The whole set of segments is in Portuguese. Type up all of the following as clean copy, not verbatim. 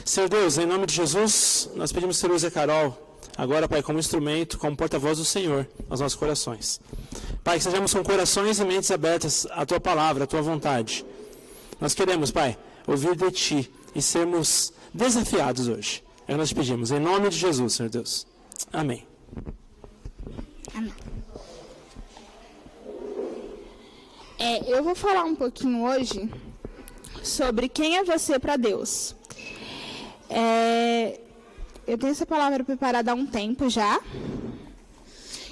Senhor Deus, em nome de Jesus, nós pedimos que você use a Carol, agora, Pai, como instrumento, como porta-voz do Senhor aos nossos corações. Pai, que sejamos com corações e mentes abertas à Tua palavra, à Tua vontade. Nós queremos, Pai, ouvir de Ti e sermos desafiados hoje. É o que nós te pedimos, em nome de Jesus, Senhor Deus. Amém. Amém. Eu vou falar um pouquinho hoje sobre quem é você para Deus. Eu tenho essa palavra preparada há um tempo já,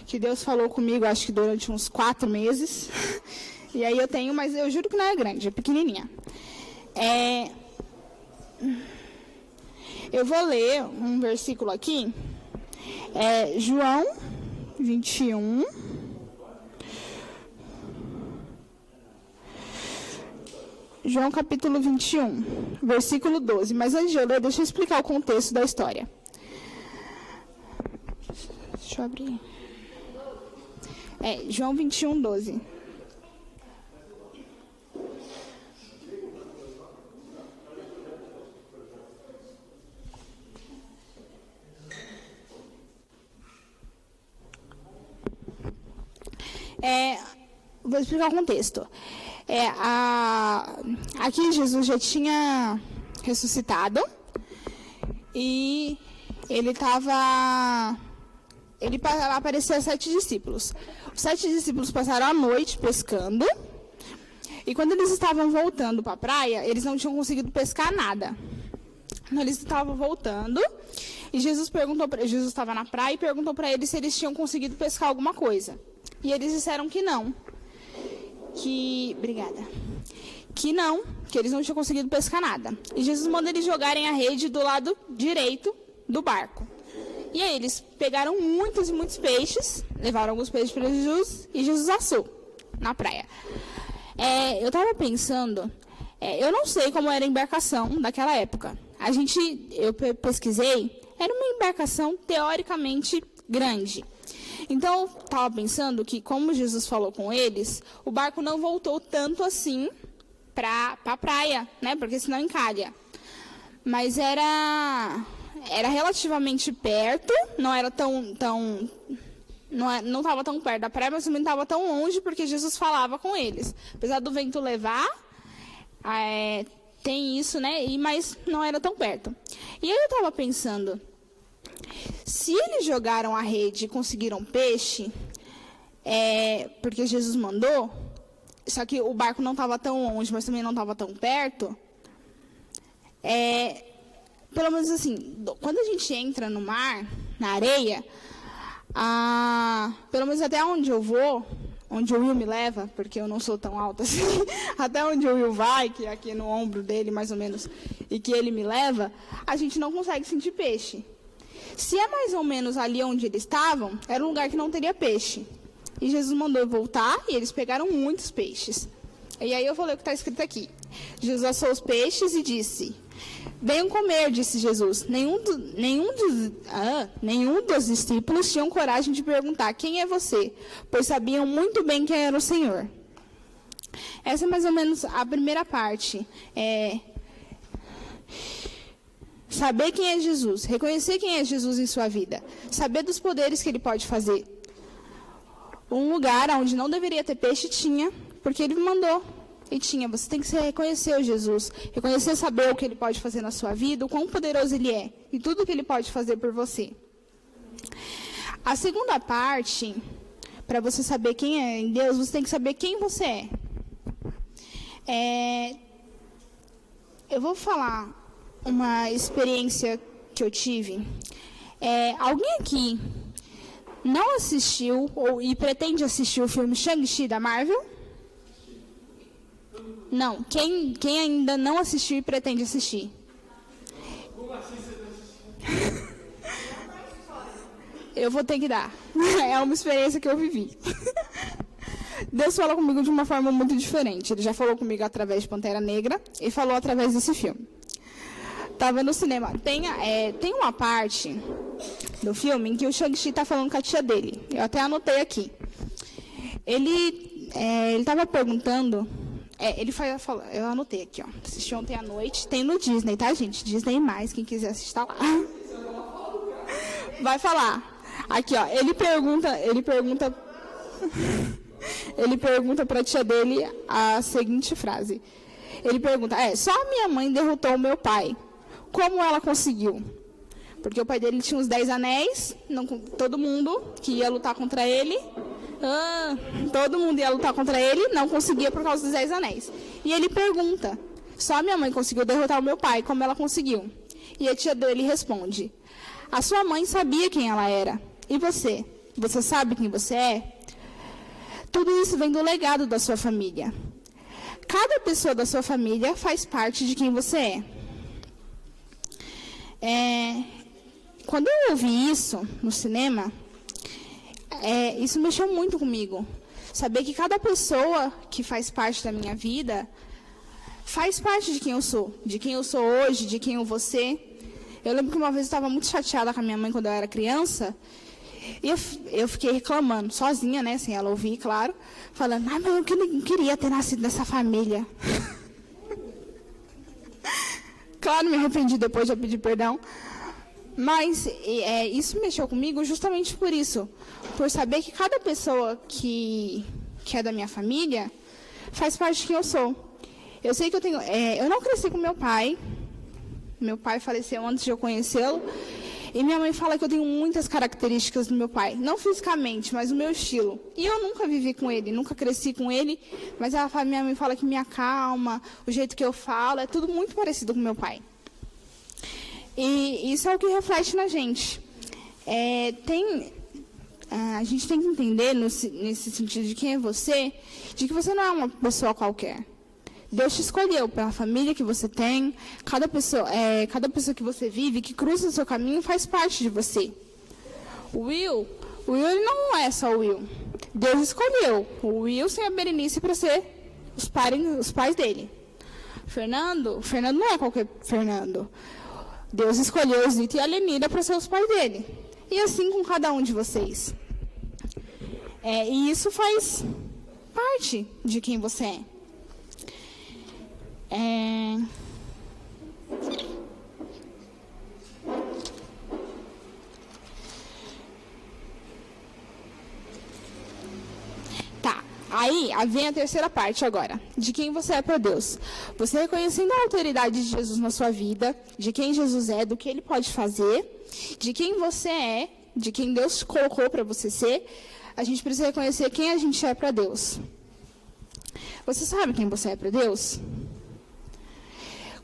que Deus falou comigo, acho que durante uns 4 meses. E aí eu tenho, mas eu juro que não é grande, é pequenininha. Eu vou ler um versículo aqui, João 21. João capítulo 21, versículo 12. Mas antes de eu ler, deixa eu explicar o contexto da história. Deixa eu abrir. João 21, 12. Vou explicar o contexto. Aqui Jesus já tinha ressuscitado e ele apareceu a 7 discípulos. Os 7 discípulos passaram a noite pescando e quando eles estavam voltando para a praia, eles não tinham conseguido pescar nada. Então, eles estavam voltando e Jesus estava na praia e perguntou para eles se eles tinham conseguido pescar alguma coisa. E eles disseram que não. Que eles não tinham conseguido pescar nada. E Jesus manda eles jogarem a rede do lado direito do barco. E aí eles pegaram muitos e muitos peixes, levaram alguns peixes para Jesus e Jesus assou na praia. Eu estava pensando, eu não sei como era a embarcação daquela época. Eu pesquisei, era uma embarcação teoricamente grande. Então, eu estava pensando que, como Jesus falou com eles, o barco não voltou tanto assim para a praia, né? Porque senão encalha. Mas era relativamente perto, não era não estava tão perto da praia, mas também não estava tão longe, porque Jesus falava com eles. Apesar do vento levar, tem isso, né? Mas não era tão perto. E aí eu estava pensando, se eles jogaram a rede e conseguiram peixe, porque Jesus mandou, só que o barco não estava tão longe, mas também não estava tão perto, pelo menos assim, quando a gente entra no mar, na areia, pelo menos até onde eu vou, onde o Will me leva, porque eu não sou tão alta assim, até onde o Will vai, que é aqui no ombro dele mais ou menos, e que ele me leva, a gente não consegue sentir peixe. Se é mais ou menos ali onde eles estavam, era um lugar que não teria peixe. E Jesus mandou voltar e eles pegaram muitos peixes. E aí eu vou ler o que está escrito aqui. Jesus assou os peixes e disse: venham comer, disse Jesus. Nenhum dos discípulos tinham coragem de perguntar: quem é você? Pois sabiam muito bem quem era o Senhor. Essa é mais ou menos a primeira parte. Saber quem é Jesus, reconhecer quem é Jesus em sua vida, saber dos poderes que ele pode fazer. Um lugar onde não deveria ter peixe tinha, porque ele mandou. E tinha. Você tem que reconhecer o Jesus, reconhecer, saber o que ele pode fazer na sua vida, o quão poderoso ele é e tudo o que ele pode fazer por você. A segunda parte, para você saber quem é em Deus, você tem que saber quem você é. Eu vou falar uma experiência que eu tive. Alguém aqui não assistiu e pretende assistir o filme Shang-Chi da Marvel? Não. Quem ainda não assistiu e pretende assistir? Como assim você está assistindo? Eu vou ter que dar. É uma experiência que eu vivi. Deus fala comigo de uma forma muito diferente. Ele já falou comigo através de Pantera Negra e falou através desse filme. Estava no cinema. Tem uma parte do filme em que o Shang-Chi está falando com a tia dele. Eu até anotei aqui. Ele estava perguntando Eu anotei aqui, ó. Assisti ontem à noite. Tem no Disney, tá, gente? Disney+, quem quiser assistir tá lá. Vai falar. Aqui, ó. Ele pergunta pra tia dele a seguinte frase. Ele pergunta, só a minha mãe derrotou o meu pai. Como ela conseguiu? Porque o pai dele tinha os 10 anéis, todo mundo que ia lutar contra ele, não conseguia por causa dos 10 anéis. E ele pergunta, só a minha mãe conseguiu derrotar o meu pai, como ela conseguiu? E a tia dele responde, a sua mãe sabia quem ela era. E você? Você sabe quem você é? Tudo isso vem do legado da sua família. Cada pessoa da sua família faz parte de quem você é. Quando eu ouvi isso no cinema, isso mexeu muito comigo. Saber que cada pessoa que faz parte da minha vida faz parte de quem eu sou hoje, de quem eu vou ser. Eu lembro que uma vez eu estava muito chateada com a minha mãe quando eu era criança, e eu fiquei reclamando, sozinha, né, sem ela ouvir, claro, falando, mas eu não queria ter nascido nessa família. Claro, me arrependi depois, já pedi perdão. Mas isso mexeu comigo justamente por isso. Por saber que cada pessoa que é da minha família faz parte de quem eu sou. Eu sei que eu não cresci com meu pai. Meu pai faleceu antes de eu conhecê-lo. E minha mãe fala que eu tenho muitas características do meu pai. Não fisicamente, mas o meu estilo. E eu nunca vivi com ele, nunca cresci com ele. Mas minha mãe fala que me acalma, o jeito que eu falo, é tudo muito parecido com meu pai. E isso é o que reflete na gente. A gente tem que entender, nesse sentido de quem é você, de que você não é uma pessoa qualquer. Deus te escolheu pela família que você tem. Cada pessoa que você vive, que cruza o seu caminho, faz parte de você. O Will ele não é só o Will. Deus escolheu o Wilson e a Berenice para ser os pais dele. Fernando não é qualquer Fernando. Deus escolheu o Zito e a Lenira para ser os pais dele. E assim com cada um de vocês. E isso faz parte de quem você é. Tá, aí vem a terceira parte agora. De quem você é para Deus. Você reconhecendo a autoridade de Jesus na sua vida, de quem Jesus é, do que Ele pode fazer, de quem você é, de quem Deus colocou para você ser, a gente precisa reconhecer quem a gente é para Deus. Você sabe quem você é para Deus?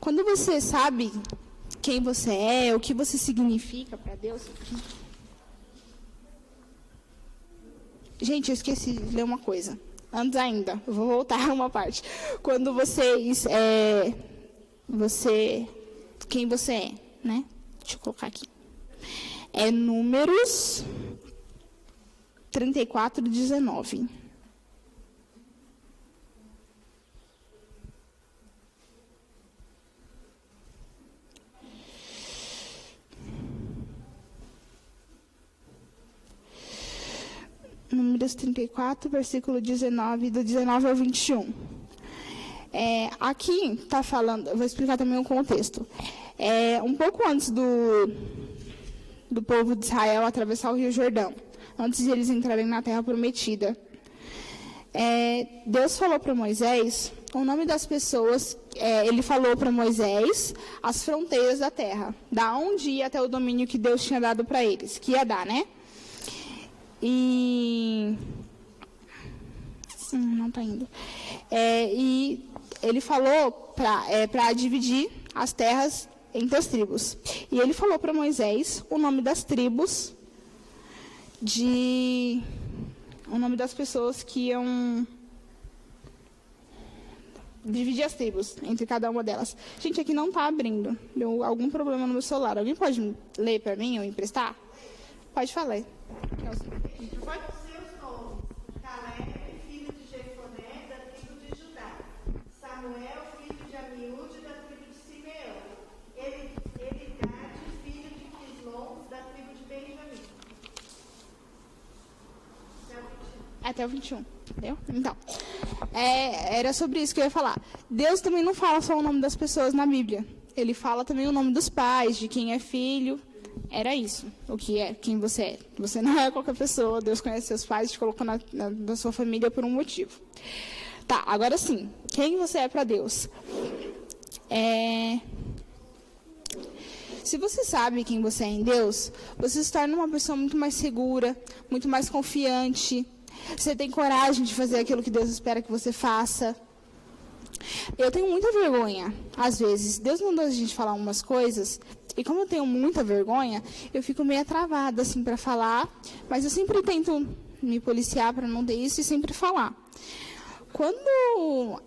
Quando você sabe quem você é, o que você significa para Deus... Gente, eu esqueci de ler uma coisa. Antes ainda, eu vou voltar a uma parte. Quando quem você é, né? Deixa eu colocar aqui. É Números 34:19. Números 34, versículo 19, do 19 ao 21. Aqui está falando, eu vou explicar também o contexto. Um pouco antes do povo de Israel atravessar o Rio Jordão, antes de eles entrarem na Terra Prometida, Deus falou para Moisés o nome das pessoas, ele falou para Moisés as fronteiras da terra, da onde ia até o domínio que Deus tinha dado para eles, que ia dar, né? E não está indo. E ele falou para dividir as terras entre as tribos. E ele falou para Moisés o nome das tribos, o nome das pessoas que iam dividir as tribos entre cada uma delas. Gente, aqui não está abrindo. Deu algum problema no meu celular. Alguém pode ler para mim ou emprestar? Pode falar. Pode ser os nomes: Caleb, filho de Jefoné, da tribo de Judá; Samuel, filho de Amiúde, da tribo de Simeão; Eligade, filho de Quislom, da tribo de Benjamim. Até o 21. Entendeu? Então, Era sobre isso que eu ia falar. Deus também não fala só o nome das pessoas na Bíblia. Ele fala também o nome dos pais, de quem é filho. Era isso, o que é, quem você é. Você não é qualquer pessoa. Deus conhece seus pais e te colocou na sua família por um motivo. Tá, agora sim. Quem você é para Deus? Se você sabe quem você é em Deus, você se torna uma pessoa muito mais segura, muito mais confiante. Você tem coragem de fazer aquilo que Deus espera que você faça. Eu tenho muita vergonha, às vezes. Deus mandou a gente falar umas coisas, e como eu tenho muita vergonha, eu fico meio travada, assim, para falar. Mas eu sempre tento me policiar para não ter isso e sempre falar. Quando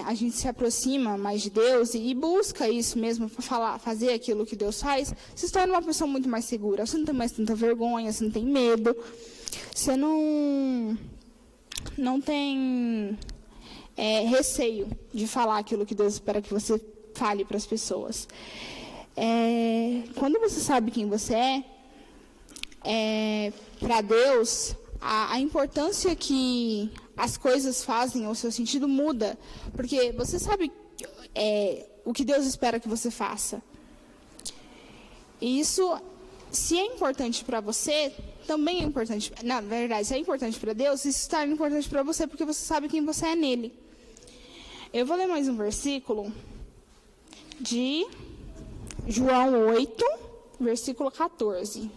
a gente se aproxima mais de Deus e busca isso mesmo, para fazer aquilo que Deus faz, você se torna uma pessoa muito mais segura. Você não tem mais tanta vergonha, você não tem medo. Você não tem receio de falar aquilo que Deus espera que você fale para as pessoas. Quando você sabe quem você para Deus, a importância que as coisas fazem, o seu sentido muda, porque você sabe o que Deus espera que você faça. E isso, se é importante para você, também é importante. Na verdade, se é importante para Deus, isso está importante para você, porque você sabe quem você é nele. Eu vou ler mais um versículo de João 8, versículo 14.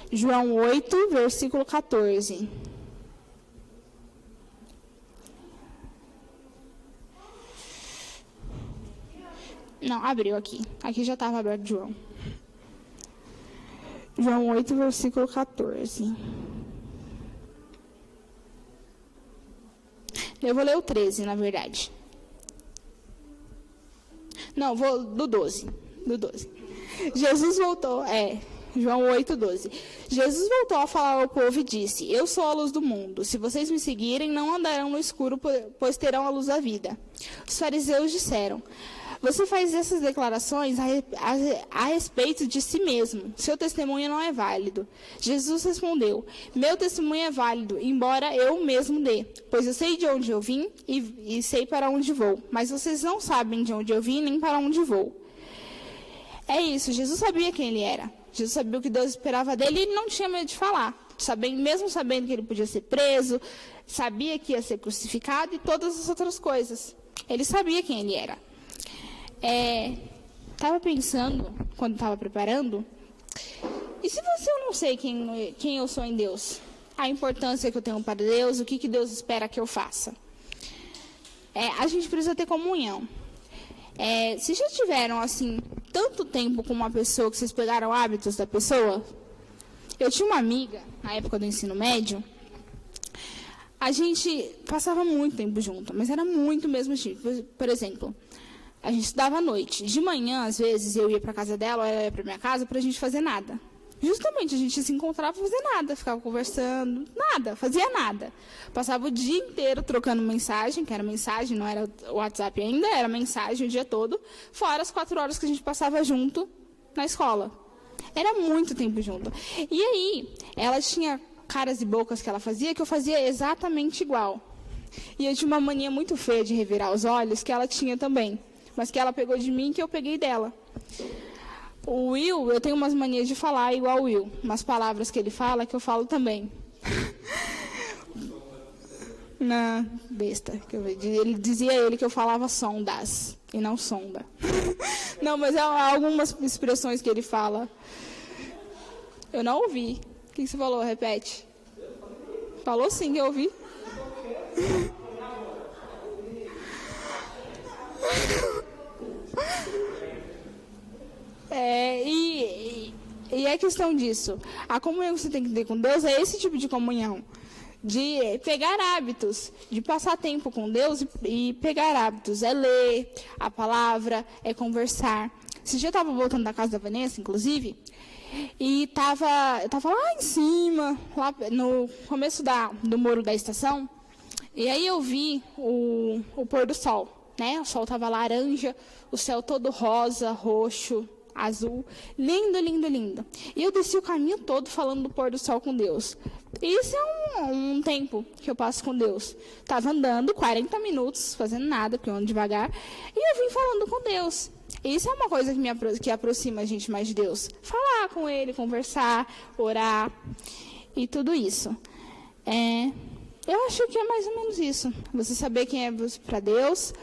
João 8, versículo 14. Não, abriu aqui. Aqui já estava aberto, João. João 8, versículo 14. Eu vou ler o 13, na verdade. Não, vou do 12. Do 12. Jesus voltou, João 8, 12. Jesus voltou a falar ao povo e disse: Eu sou a luz do mundo. Se vocês me seguirem, não andarão no escuro, pois terão a luz da vida. Os fariseus disseram: Você faz essas declarações a respeito de si mesmo. Seu testemunho não é válido. Jesus respondeu: Meu testemunho é válido, embora eu mesmo dê. Pois eu sei de onde eu vim e sei para onde vou. Mas vocês não sabem de onde eu vim nem para onde vou. É isso, Jesus sabia quem ele era. Jesus sabia o que Deus esperava dele e ele não tinha medo de falar. Mesmo sabendo que ele podia ser preso, sabia que ia ser crucificado e todas as outras coisas. Ele sabia quem ele era. Estava pensando, quando estava preparando, e se eu não sei quem eu sou em Deus? A importância que eu tenho para Deus, o que Deus espera que eu faça? A gente precisa ter comunhão. Se já tiveram, assim, tanto tempo com uma pessoa que vocês pegaram hábitos da pessoa, eu tinha uma amiga, na época do ensino médio, a gente passava muito tempo junto, mas era muito mesmo tipo. Por exemplo, a gente estudava à noite. De manhã, às vezes, eu ia para casa dela, ou ela ia para minha casa, para a gente fazer nada. Justamente, a gente se encontrava para fazer nada, ficava conversando, nada, fazia nada. Passava o dia inteiro trocando mensagem, que era mensagem, não era WhatsApp ainda, era mensagem o dia todo, fora as 4 horas que a gente passava junto na escola. Era muito tempo junto. E aí, ela tinha caras e bocas que ela fazia, que eu fazia exatamente igual. E eu tinha uma mania muito feia de revirar os olhos, que ela tinha também, mas que ela pegou de mim e que eu peguei dela. O Will, eu tenho umas manias de falar igual o Will. Umas palavras que ele fala que eu falo também. Não, besta. Ele dizia que eu falava sondas e não sonda. Não, mas algumas expressões que ele fala. Eu não ouvi. O que você falou? Repete. Falou sim que eu ouvi. E é questão disso. A comunhão que você tem que ter com Deus é esse tipo de comunhão. De pegar hábitos, de passar tempo com Deus e pegar hábitos. É ler a palavra, é conversar. Esse dia eu estava voltando da casa da Vanessa, inclusive, e eu estava lá em cima, lá no começo do muro da estação, e aí eu vi o pôr do sol. Né? O sol estava laranja, o céu todo rosa, roxo, azul, lindo, lindo, lindo. E eu desci o caminho todo falando do pôr do sol com Deus. Isso é um tempo que eu passo com Deus. Tava andando 40 minutos, fazendo nada, porque eu ando devagar, e eu vim falando com Deus. Isso é uma coisa que aproxima a gente mais de Deus. Falar com Ele, conversar, orar e tudo isso. Eu acho que é mais ou menos isso. Você saber quem é você para Deus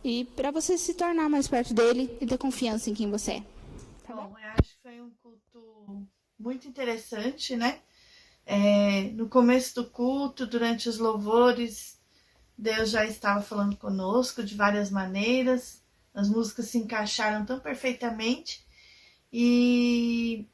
e para você se tornar mais perto dele e ter confiança em quem você é. Tá bom? Bom, eu acho que foi um culto muito interessante, né? No começo do culto, durante os louvores, Deus já estava falando conosco de várias maneiras. As músicas se encaixaram tão perfeitamente. E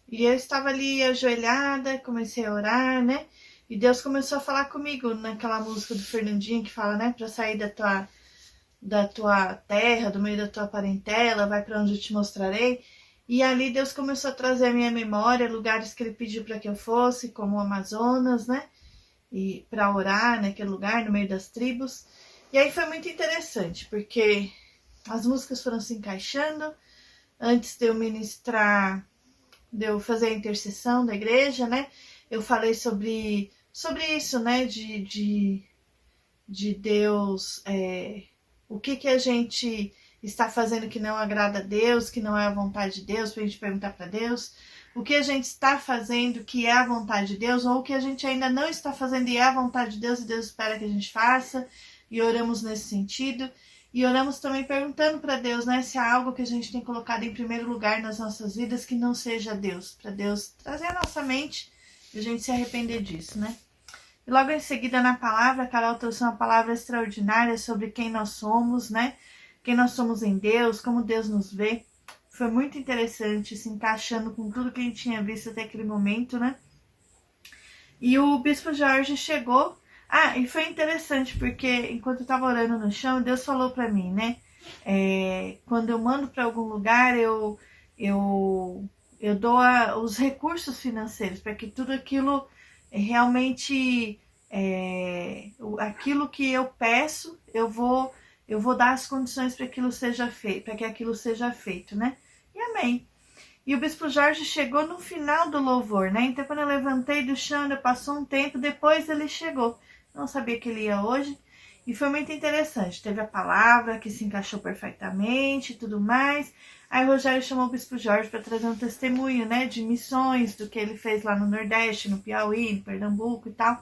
eu estava ali ajoelhada, comecei a orar, né? E Deus começou a falar comigo naquela música do Fernandinho que fala, né? Para sair da tua terra, do meio da tua parentela, vai para onde eu te mostrarei. E ali Deus começou a trazer à minha memória lugares que Ele pediu para que eu fosse, como o Amazonas, né? E para orar naquele lugar, no meio das tribos. E aí foi muito interessante, porque as músicas foram se encaixando. Antes de eu ministrar, de eu fazer a intercessão da igreja, né? Eu falei sobre isso, né? De Deus, o que a gente está fazendo que não agrada a Deus, que não é a vontade de Deus, para a gente perguntar para Deus. O que a gente está fazendo que é a vontade de Deus, ou o que a gente ainda não está fazendo e é a vontade de Deus, e Deus espera que a gente faça, e oramos nesse sentido. E oramos também perguntando para Deus, né, se há algo que a gente tem colocado em primeiro lugar nas nossas vidas que não seja Deus, para Deus trazer a nossa mente e a gente se arrepender disso, né? E logo em seguida na palavra, a Carol trouxe uma palavra extraordinária sobre quem nós somos, né? Quem nós somos em Deus, como Deus nos vê. Foi muito interessante, se encaixando com tudo que a gente tinha visto até aquele momento, né? E o Bispo Jorge chegou. E foi interessante, porque enquanto eu estava orando no chão, Deus falou para mim, né? Quando eu mando para algum lugar, eu dou os recursos financeiros para que tudo aquilo realmente, aquilo que eu peço, eu vou dar as condições para que aquilo seja feito, né? E amém. E o Bispo Jorge chegou no final do louvor, né? Então, quando eu levantei do chão, ainda passou um tempo, depois ele chegou. Não sabia que ele ia hoje. E foi muito interessante. Teve a palavra que se encaixou perfeitamente e tudo mais. Aí o Rogério chamou o Bispo Jorge para trazer um testemunho, né? De missões, do que ele fez lá no Nordeste, no Piauí, no Pernambuco e tal.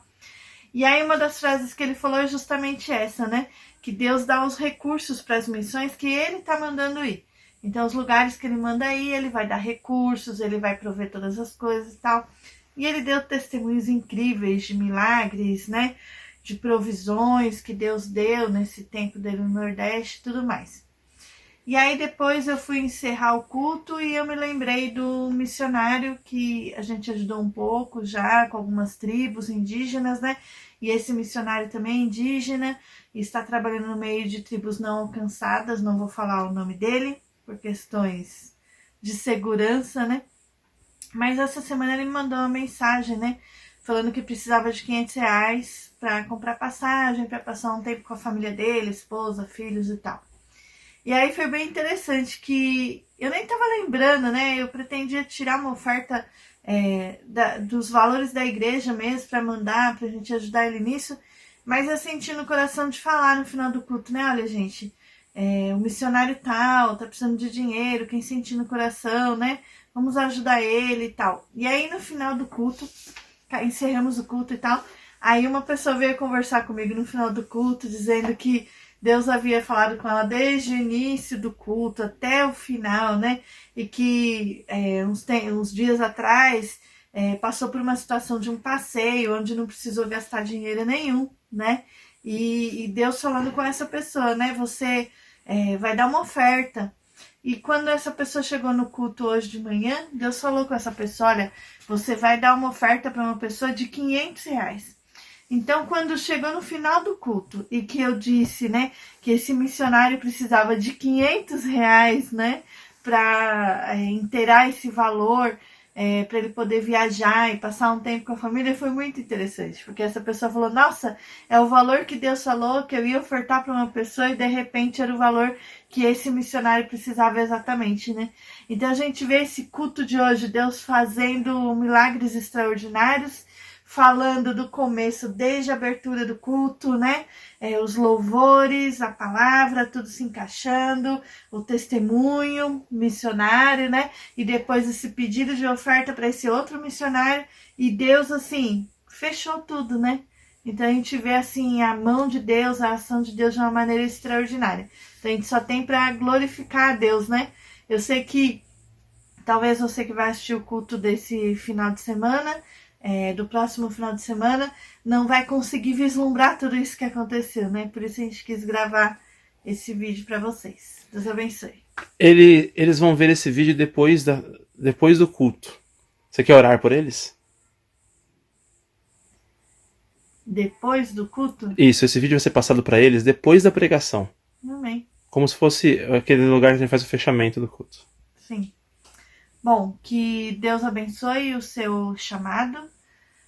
E aí uma das frases que ele falou é justamente essa, né? Que Deus dá os recursos para as missões que ele tá mandando ir. Então, os lugares que ele manda ir, ele vai dar recursos, ele vai prover todas as coisas e tal. E ele deu testemunhos incríveis de milagres, né? De provisões que Deus deu nesse tempo dele no Nordeste e tudo mais. E aí depois eu fui encerrar o culto e eu me lembrei do missionário que a gente ajudou um pouco já com algumas tribos indígenas, né? E esse missionário também é indígena e está trabalhando no meio de tribos não alcançadas, não vou falar o nome dele por questões de segurança, né? Mas essa semana ele me mandou uma mensagem, né? Falando que precisava de R$500 para comprar passagem, para passar um tempo com a família dele, esposa, filhos e tal. E aí foi bem interessante que eu nem estava lembrando, né? Eu pretendia tirar uma oferta dos valores da igreja mesmo para mandar, para a gente ajudar ele nisso. Mas eu senti no coração de falar no final do culto, né? Olha, gente, o missionário tal, tá precisando de dinheiro, quem sentir no coração, né? Vamos ajudar ele e tal. E aí no final do culto, encerramos o culto e tal. Aí uma pessoa veio conversar comigo no final do culto, dizendo que Deus havia falado com ela desde o início do culto até o final, né? E que uns dias atrás passou por uma situação de um passeio onde não precisou gastar dinheiro nenhum, né? E Deus falando com essa pessoa, né? Você vai dar uma oferta. E quando essa pessoa chegou no culto hoje de manhã, Deus falou com essa pessoa, olha, você vai dar uma oferta para uma pessoa de R$500. Então, quando chegou no final do culto e que eu disse, né, que esse missionário precisava de R$500, né, para inteirar esse valor para ele poder viajar e passar um tempo com a família, foi muito interessante, porque essa pessoa falou, nossa, é o valor que Deus falou que eu ia ofertar para uma pessoa e de repente era o valor que esse missionário precisava exatamente, né? Então a gente vê esse culto de hoje, Deus fazendo milagres extraordinários, falando do começo, desde a abertura do culto, né? Os louvores, a palavra, tudo se encaixando, o testemunho missionário, né? E depois esse pedido de oferta para esse outro missionário. E Deus, assim, fechou tudo, né? Então a gente vê, assim, a mão de Deus, a ação de Deus de uma maneira extraordinária. Então a gente só tem para glorificar a Deus, né? Eu sei que talvez você que vai assistir o culto desse final de semana, do próximo final de semana, não vai conseguir vislumbrar tudo isso que aconteceu, né? Por isso a gente quis gravar esse vídeo para vocês. Deus abençoe. Eles vão ver esse vídeo depois do culto. Você quer orar por eles? Depois do culto? Isso, esse vídeo vai ser passado para eles depois da pregação. Amém. Como se fosse aquele lugar que a gente faz o fechamento do culto. Sim. Bom, que Deus abençoe o seu chamado,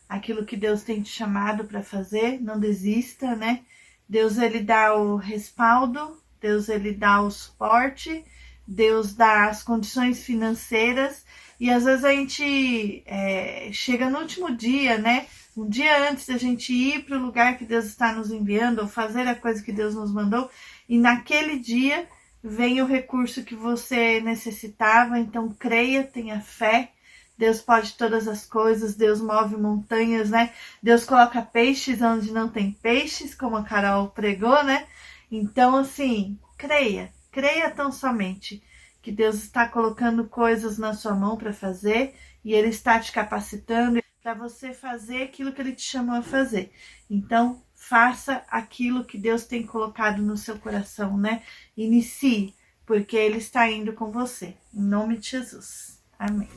aquilo que Deus tem te chamado para fazer, não desista, né? Deus, ele dá o respaldo, Deus, ele dá o suporte, Deus dá as condições financeiras, e às vezes a gente chega no último dia, né? Um dia antes da gente ir para o lugar que Deus está nos enviando, ou fazer a coisa que Deus nos mandou, e naquele dia vem o recurso que você necessitava. Então creia, tenha fé. Deus pode todas as coisas, Deus move montanhas, né? Deus coloca peixes onde não tem peixes, como a Carol pregou, né? Então, assim, creia tão somente que Deus está colocando coisas na sua mão para fazer e Ele está te capacitando para você fazer aquilo que Ele te chamou a fazer. Então, faça aquilo que Deus tem colocado no seu coração, né? Inicie, porque Ele está indo com você. Em nome de Jesus. Amém.